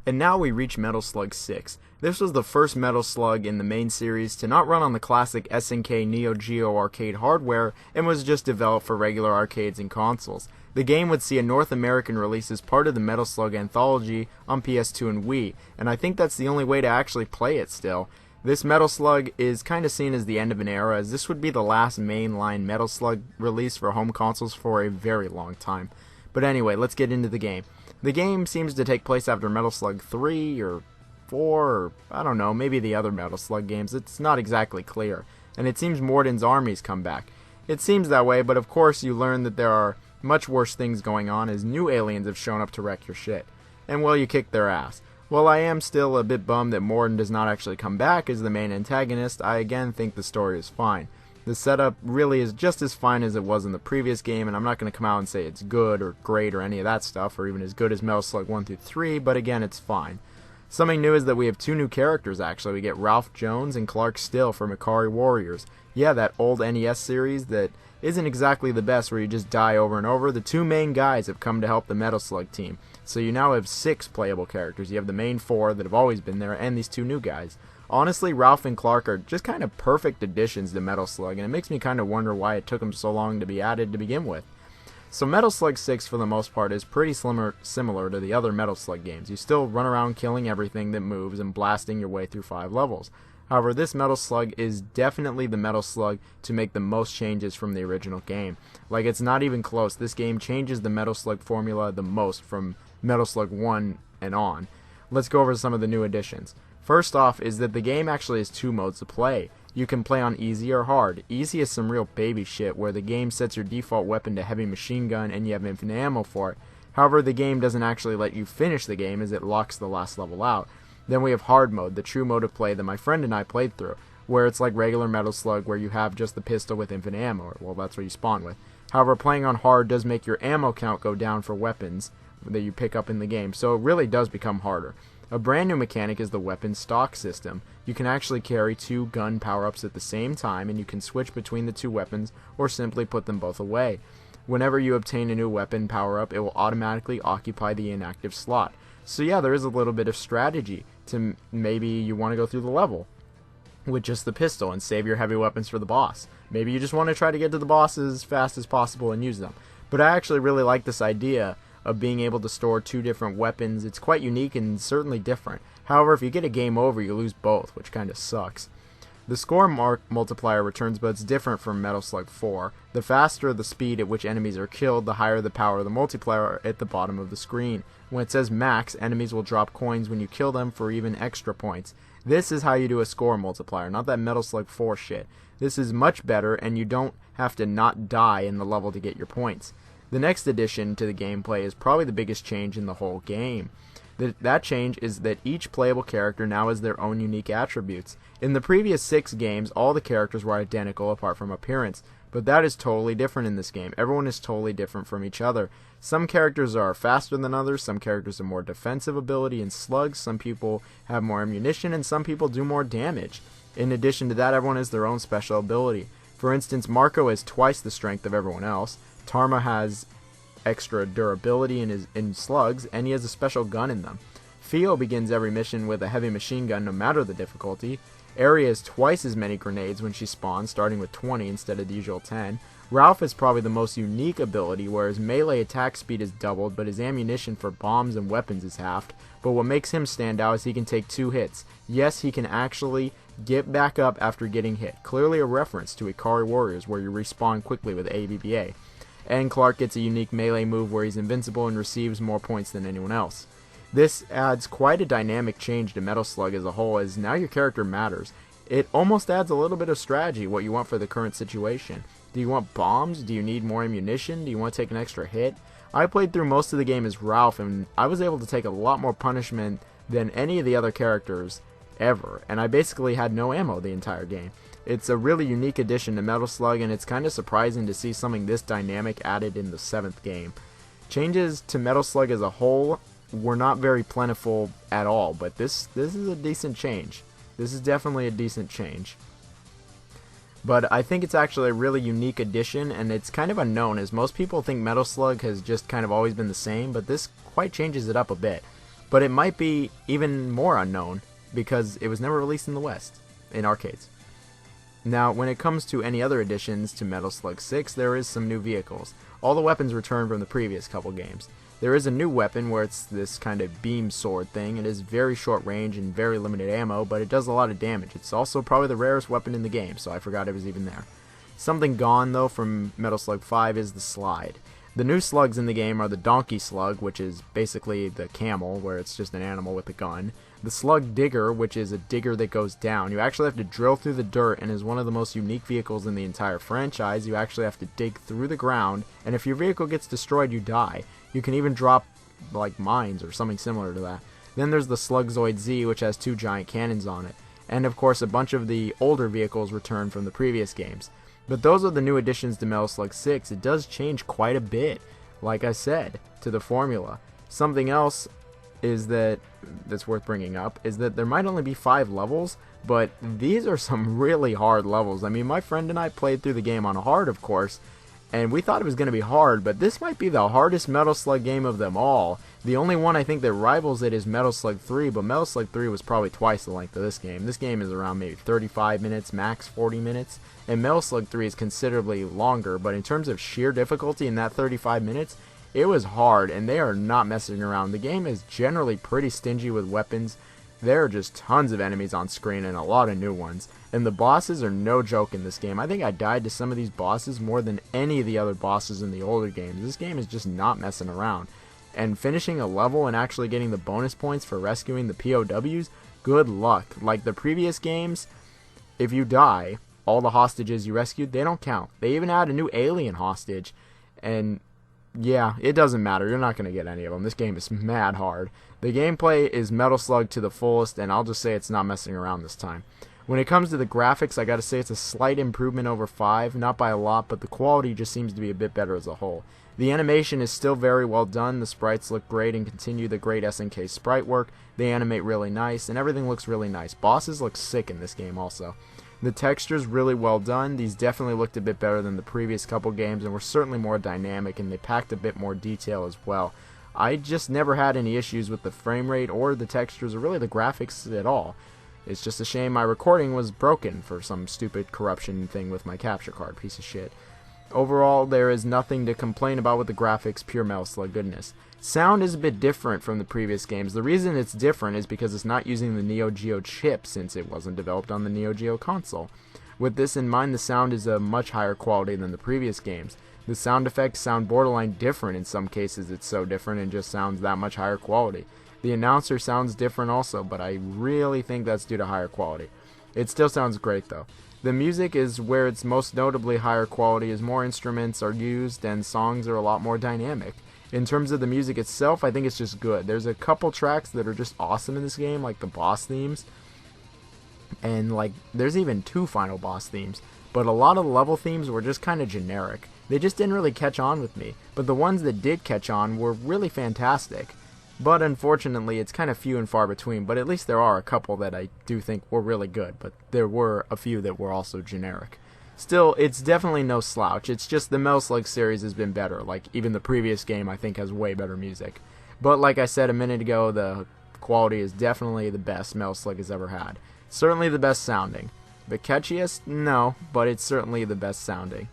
And now we reach Metal Slug 6. This was the first Metal Slug in the main series to not run on the classic SNK Neo Geo arcade hardware and was just developed for regular arcades and consoles. The game would see a North American release as part of the Metal Slug anthology on PS2 and Wii, and I think that's the only way to actually play it still. This Metal Slug is kind of seen as the end of an era, as this would be the last mainline Metal Slug release for home consoles for a very long time. But anyway, let's get into the game. The game seems to take place after Metal Slug 3 or 4 or I don't know, maybe the other Metal Slug games. It's not exactly clear. And it seems Morden's armies come back. It seems that way, but of course you learn that there are much worse things going on as new aliens have shown up to wreck your shit. And well, you kick their ass. While I am still a bit bummed that Morden does not actually come back as the main antagonist, I again think the story is fine. The setup really is just as fine as it was in the previous game, and I'm not going to come out and say it's good or great or any of that stuff, or even as good as Metal Slug 1 through 3, but again, it's fine. Something new is that we have two new characters, actually. We get Ralph Jones and Clark Still from Ikari Warriors. Yeah, that old NES series that isn't exactly the best, where you just die over and over. The two main guys have come to help the Metal Slug team, so you now have 6 playable characters. You have the main 4 that have always been there, and these two new guys. Honestly, Ralph and Clark are just kind of perfect additions to Metal Slug, and it makes me kind of wonder why it took them so long to be added to begin with. So Metal Slug 6, for the most part, is pretty similar to the other Metal Slug games. You still run around killing everything that moves and blasting your way through 5 levels. However, this Metal Slug is definitely the Metal Slug to make the most changes from the original game. Like, it's not even close. This game changes the Metal Slug formula the most from Metal Slug 1 and on. Let's go over some of the new additions. First off is that the game actually has 2 modes to play. You can play on easy or hard. Easy is some real baby shit where the game sets your default weapon to heavy machine gun and you have infinite ammo for it. However, the game doesn't actually let you finish the game as it locks the last level out. Then we have hard mode, the true mode of play that my friend and I played through, where it's like regular Metal Slug where you have just the pistol with infinite ammo. Well, that's what you spawn with. However, playing on hard does make your ammo count go down for weapons that you pick up in the game, so it really does become harder. A brand new mechanic is the weapon stock system. You can actually carry 2 gun power-ups at the same time, and you can switch between the 2 weapons or simply put them both away. Whenever you obtain a new weapon power-up, it will automatically occupy the inactive slot. So yeah, there is a little bit of strategy to maybe you want to go through the level with just the pistol and save your heavy weapons for the boss. Maybe you just want to try to get to the boss as fast as possible and use them. But I actually really like this idea of being able to store 2 different weapons. It's quite unique and certainly different. However, if you get a game over, you lose both, which kind of sucks. The score multiplier returns, but it's different from Metal Slug 4. The faster the speed at which enemies are killed, the higher the power of the multiplier at the bottom of the screen. When it says max, enemies will drop coins when you kill them for even extra points. This is how you do a score multiplier, not that Metal Slug 4 shit. This is much better, and you don't have to not die in the level to get your points. The next addition to the gameplay is probably the biggest change in the whole game. That change is that each playable character now has their own unique attributes. In the previous 6 games, all the characters were identical apart from appearance, but that is totally different in this game. Everyone is totally different from each other. Some characters are faster than others, some characters have more defensive ability and slugs, some people have more ammunition, and some people do more damage. In addition to that, everyone has their own special ability. For instance, Marco has twice the strength of everyone else. Tarma has extra durability in slugs, and he has a special gun in them. Theo begins every mission with a heavy machine gun no matter the difficulty. Ari has twice as many grenades when she spawns, starting with 20 instead of the usual 10. Ralph has probably the most unique ability, where his melee attack speed is doubled, but his ammunition for bombs and weapons is halved. But what makes him stand out is he can take 2 hits. Yes, he can actually get back up after getting hit. Clearly a reference to Ikari Warriors, where you respawn quickly with ABBA. And Clark gets a unique melee move where he's invincible and receives more points than anyone else. This adds quite a dynamic change to Metal Slug as a whole, as now your character matters. It almost adds a little bit of strategy, what you want for the current situation. Do you want bombs? Do you need more ammunition? Do you want to take an extra hit? I played through most of the game as Ralph, and I was able to take a lot more punishment than any of the other characters ever, and I basically had no ammo the entire game. It's a really unique addition to Metal Slug, and it's kind of surprising to see something this dynamic added in the 7th game. Changes to Metal Slug as a whole were not very plentiful at all, but this is a decent change. This is definitely a decent change. But I think it's actually a really unique addition, and it's kind of unknown, as most people think Metal Slug has just kind of always been the same, but this quite changes it up a bit. but it might be even more unknown because it was never released in the West, in arcades. Now, when it comes to any other additions to Metal Slug 6, there is some new vehicles. All the weapons returned from the previous couple games. There is a new weapon where it's this kind of beam sword thing. It is very short range and very limited ammo, but it does a lot of damage. It's also probably the rarest weapon in the game, so I forgot it was even there. Something gone, though, from Metal Slug 5 is the slide. The new slugs in the game are the Donkey Slug, which is basically the camel, where it's just an animal with a gun. The Slug Digger, which is a digger that goes down. You actually have to drill through the dirt and is one of the most unique vehicles in the entire franchise. You actually have to dig through the ground, and if your vehicle gets destroyed, you die. You can even drop, like, mines or something similar to that. Then there's the Slugzoid Z, which has 2 giant cannons on it. And, of course, a bunch of the older vehicles returned from the previous games. But those are the new additions to Metal Slug 6. It does change quite a bit, like I said, to the formula. Something else is that's worth bringing up is that there might only be 5 levels, but these are some really hard levels. I mean, my friend and I played through the game on hard, of course, and we thought it was going to be hard, but this might be the hardest Metal Slug game of them all. The only one I think that rivals it is Metal Slug 3, but Metal Slug 3 was probably twice the length of this game. This game is around maybe 35 minutes, max 40 minutes, and Metal Slug 3 is considerably longer, but in terms of sheer difficulty in that 35 minutes, it was hard, and they are not messing around. The game is generally pretty stingy with weapons. There are just tons of enemies on screen and a lot of new ones. And the bosses are no joke in this game. I think I died to some of these bosses more than any of the other bosses in the older games. This game is just not messing around. And finishing a level and actually getting the bonus points for rescuing the POWs, good luck. Like the previous games, if you die, all the hostages you rescued, they don't count. They even add a new alien hostage. And yeah, it doesn't matter. You're not going to get any of them. This game is mad hard. The gameplay is Metal Slug to the fullest, and I'll just say it's not messing around this time. When it comes to the graphics, I gotta say it's a slight improvement over 5, not by a lot, but the quality just seems to be a bit better as a whole. The animation is still very well done, the sprites look great and continue the great SNK sprite work, they animate really nice, and everything looks really nice. Bosses look sick in this game also. The texture's really well done. These definitely looked a bit better than the previous couple games and were certainly more dynamic, and they packed a bit more detail as well. I just never had any issues with the frame rate or the textures or really the graphics at all. It's just a shame my recording was broken for some stupid corruption thing with my capture card, piece of shit. Overall, there is nothing to complain about with the graphics, pure Metal Slug goodness. Sound is a bit different from the previous games. The reason it's different is because it's not using the Neo Geo chip since it wasn't developed on the Neo Geo console. With this in mind, the sound is a much higher quality than the previous games. The sound effects sound borderline different. In some cases it's so different and just sounds that much higher quality. The announcer sounds different also, but I really think that's due to higher quality. It still sounds great though. The music is where it's most notably higher quality as more instruments are used and songs are a lot more dynamic. In terms of the music itself, I think it's just good. There's a couple tracks that are just awesome in this game, like the boss themes. And like, there's even 2 final boss themes. But a lot of the level themes were just kind of generic. They just didn't really catch on with me. But the ones that did catch on were really fantastic. But unfortunately, it's kind of few and far between. But at least there are a couple that I do think were really good. But there were a few that were also generic. Still, it's definitely no slouch. It's just the Metal Slug series has been better. Like, even the previous game, I think, has way better music. But like I said a minute ago, the quality is definitely the best Metal Slug has ever had. Certainly the best sounding. The catchiest? No, but it's certainly the best sounding.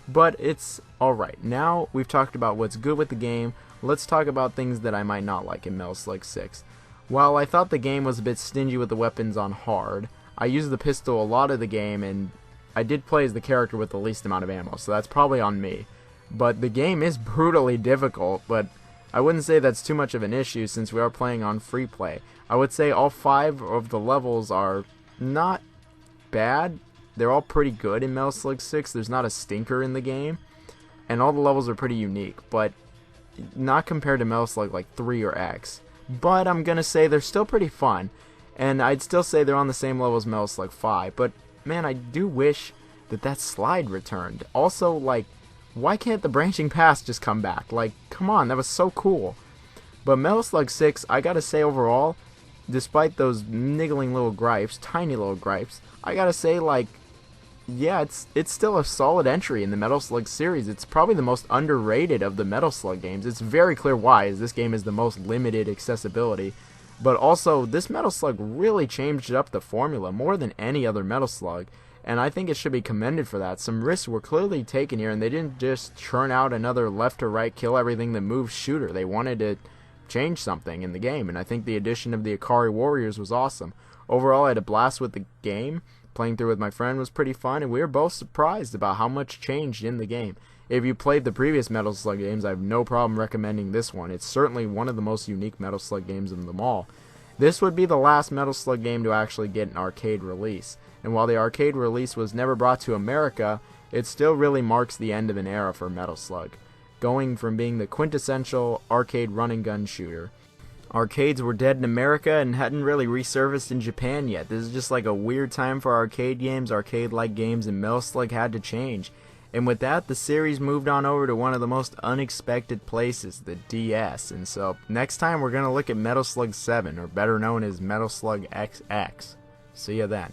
But it's alright. Now we've talked about what's good with the game, let's talk about things that I might not like in Metal Slug 6. While I thought the game was a bit stingy with the weapons on hard, I used the pistol a lot of the game, and I did play as the character with the least amount of ammo, so that's probably on me. But the game is brutally difficult, but I wouldn't say that's too much of an issue since we are playing on free play. I would say all 5 of the levels are not bad. They're all pretty good in Metal Slug 6. There's not a stinker in the game. And all the levels are pretty unique, but not compared to Metal Slug like 3 or X. But I'm going to say they're still pretty fun. And I'd still say they're on the same level as Metal Slug 5. But man, I do wish that slide returned. Also, like, why can't the branching paths just come back? Like, come on, that was so cool. But Metal Slug 6, I gotta say overall, despite those niggling little gripes, tiny little gripes, I gotta say, like, Yeah, it's still a solid entry in the Metal Slug series. It's probably the most underrated of the Metal Slug games. It's very clear why, as this game is the most limited accessibility. But also, this Metal Slug really changed up the formula more than any other Metal Slug, and I think it should be commended for that. Some risks were clearly taken here, and they didn't just churn out another left or right kill everything that moves shooter. They wanted to change something in the game, and I think the addition of the Ikari Warriors was awesome. Overall, I had a blast with the game. Playing through with my friend was pretty fun, and we were both surprised about how much changed in the game. If you played the previous Metal Slug games, I have no problem recommending this one. It's certainly one of the most unique Metal Slug games of them all. This would be the last Metal Slug game to actually get an arcade release, and while the arcade release was never brought to America, it still really marks the end of an era for Metal Slug, going from being the quintessential arcade run-and-gun shooter. Arcades were dead in America and hadn't really resurfaced in Japan yet. This is just like a weird time for arcade games, arcade-like games, and Metal Slug had to change. And with that, the series moved on over to one of the most unexpected places, the DS. And so, next time we're going to look at Metal Slug 7, or better known as Metal Slug XX. See ya then.